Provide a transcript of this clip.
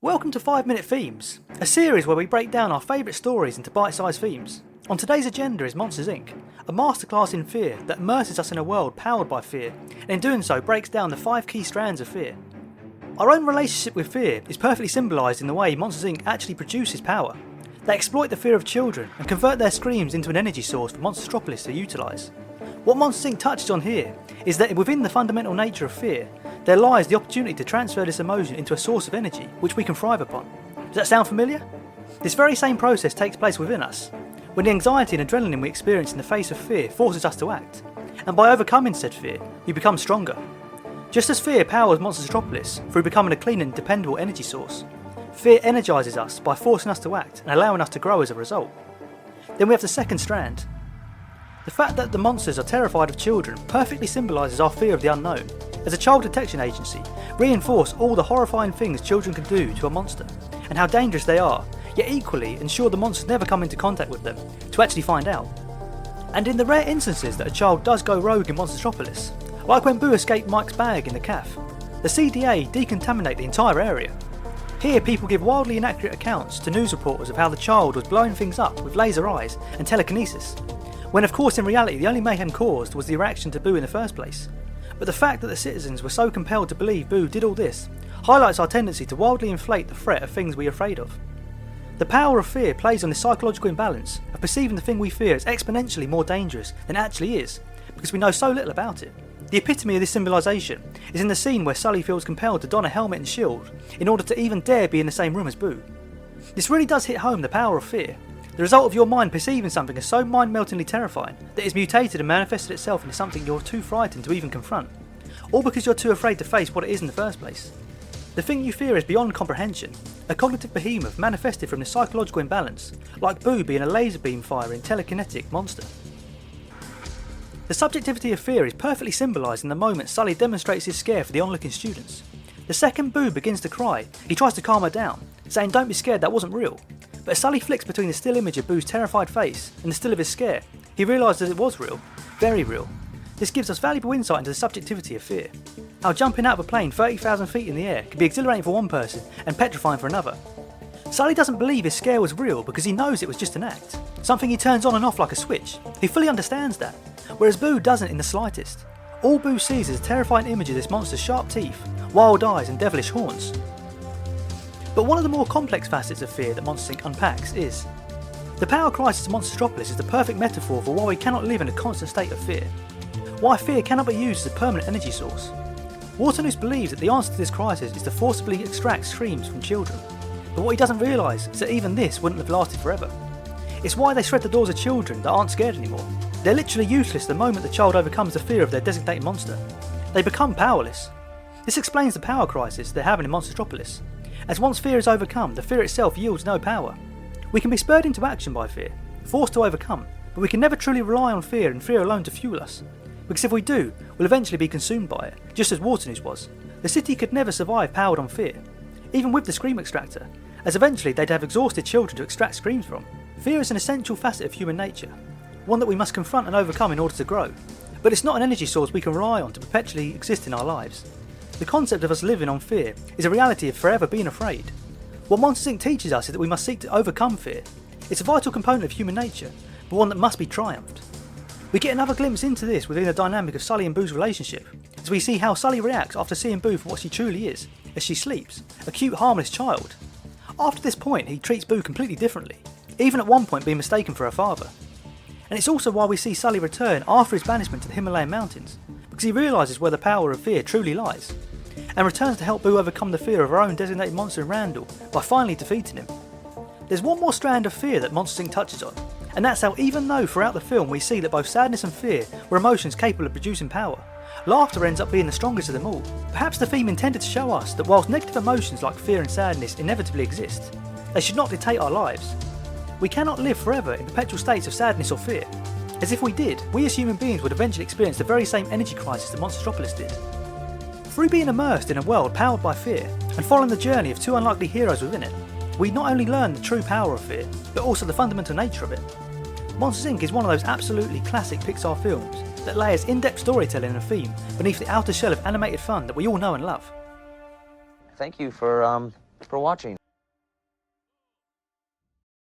Welcome to 5 Minute Themes, a series where we break down our favourite stories into bite-sized themes. On today's agenda is Monsters Inc, a masterclass in fear that immerses us in a world powered by fear, and in doing so breaks down the 5 key strands of fear. Our own relationship with fear is perfectly symbolised in the way Monsters Inc actually produces power. They exploit the fear of children and convert their screams into an energy source for Monstropolis to utilise. What Monsters Inc touches on here is that within the fundamental nature of fear, there lies the opportunity to transfer this emotion into a source of energy which we can thrive upon. Does that sound familiar? This very same process takes place within us, when the anxiety and adrenaline we experience in the face of fear forces us to act, and by overcoming said fear, we become stronger. Just as fear powers Monstropolis through becoming a clean and dependable energy source, fear energises us by forcing us to act and allowing us to grow as a result. Then we have the second strand. The fact that the monsters are terrified of children perfectly symbolises our fear of the unknown. As a child detection agency, reinforce all the horrifying things children can do to a monster, and how dangerous they are, yet equally ensure the monsters never come into contact with them, to actually find out. And in the rare instances that a child does go rogue in Monstropolis, like when Boo escaped Mike's bag in the cafe, the CDA decontaminate the entire area. Here people give wildly inaccurate accounts to news reporters of how the child was blowing things up with laser eyes and telekinesis, when of course in reality the only mayhem caused was the reaction to Boo in the first place. But the fact that the citizens were so compelled to believe Boo did all this highlights our tendency to wildly inflate the threat of things we are afraid of. The power of fear plays on the psychological imbalance of perceiving the thing we fear as exponentially more dangerous than it actually is, because we know so little about it. The epitome of this symbolisation is in the scene where Sully feels compelled to don a helmet and shield in order to even dare be in the same room as Boo. This really does hit home the power of fear, the result of your mind perceiving something as so mind-meltingly terrifying that it's mutated and manifested itself into something you're too frightened to even confront, all because you're too afraid to face what it is in the first place. The thing you fear is beyond comprehension, a cognitive behemoth manifested from the psychological imbalance, like Boo being a laser beam firing telekinetic monster. The subjectivity of fear is perfectly symbolised in the moment Sully demonstrates his scare for the onlooking students. The second Boo begins to cry, he tries to calm her down, saying don't be scared, that wasn't real. But as Sully flicks between the still image of Boo's terrified face and the still of his scare, he realises it was real, very real. This gives us valuable insight into the subjectivity of fear. How jumping out of a plane 30,000 feet in the air can be exhilarating for one person and petrifying for another. Sully doesn't believe his scare was real because he knows it was just an act, something he turns on and off like a switch. He fully understands that, whereas Boo doesn't in the slightest. All Boo sees is a terrifying image of this monster's sharp teeth, wild eyes and devilish horns. But one of the more complex facets of fear that Monsters Inc unpacks is the power crisis of Monstropolis is the perfect metaphor for why we cannot live in a constant state of fear. Why fear cannot be used as a permanent energy source. Waternoose believes that the answer to this crisis is to forcibly extract screams from children, but what he doesn't realise is that even this wouldn't have lasted forever. It's why they shred the doors of children that aren't scared anymore. They're literally useless the moment the child overcomes the fear of their designated monster. They become powerless. This explains the power crisis they're having in Monstropolis, as once fear is overcome, the fear itself yields no power. We can be spurred into action by fear, forced to overcome, but we can never truly rely on fear and fear alone to fuel us. Because if we do, we'll eventually be consumed by it, just as Waternoose was. The city could never survive powered on fear, even with the scream extractor, as eventually they'd have exhausted children to extract screams from. Fear is an essential facet of human nature, one that we must confront and overcome in order to grow. But it's not an energy source we can rely on to perpetually exist in our lives. The concept of us living on fear is a reality of forever being afraid. What Monsters Inc teaches us is that we must seek to overcome fear. It's a vital component of human nature, but one that must be triumphed. We get another glimpse into this within the dynamic of Sully and Boo's relationship, as we see how Sully reacts after seeing Boo for what she truly is, as she sleeps, a cute harmless child. After this point he treats Boo completely differently, even at one point being mistaken for her father. And it's also why we see Sully return after his banishment to the Himalayan mountains, because he realises where the power of fear truly lies, and returns to help Boo overcome the fear of her own designated monster in Randall by finally defeating him. There's one more strand of fear that Monsters Inc touches on, and that's how even though throughout the film we see that both sadness and fear were emotions capable of producing power, laughter ends up being the strongest of them all. Perhaps the theme intended to show us that whilst negative emotions like fear and sadness inevitably exist, they should not dictate our lives. We cannot live forever in perpetual states of sadness or fear, as if we did, we as human beings would eventually experience the very same energy crisis that Monstropolis did. Through being immersed in a world powered by fear, and following the journey of two unlikely heroes within it, we not only learn the true power of fear, but also the fundamental nature of it. Monsters Inc is one of those absolutely classic Pixar films that layers in-depth storytelling and a theme beneath the outer shell of animated fun that we all know and love. Thank you for for watching.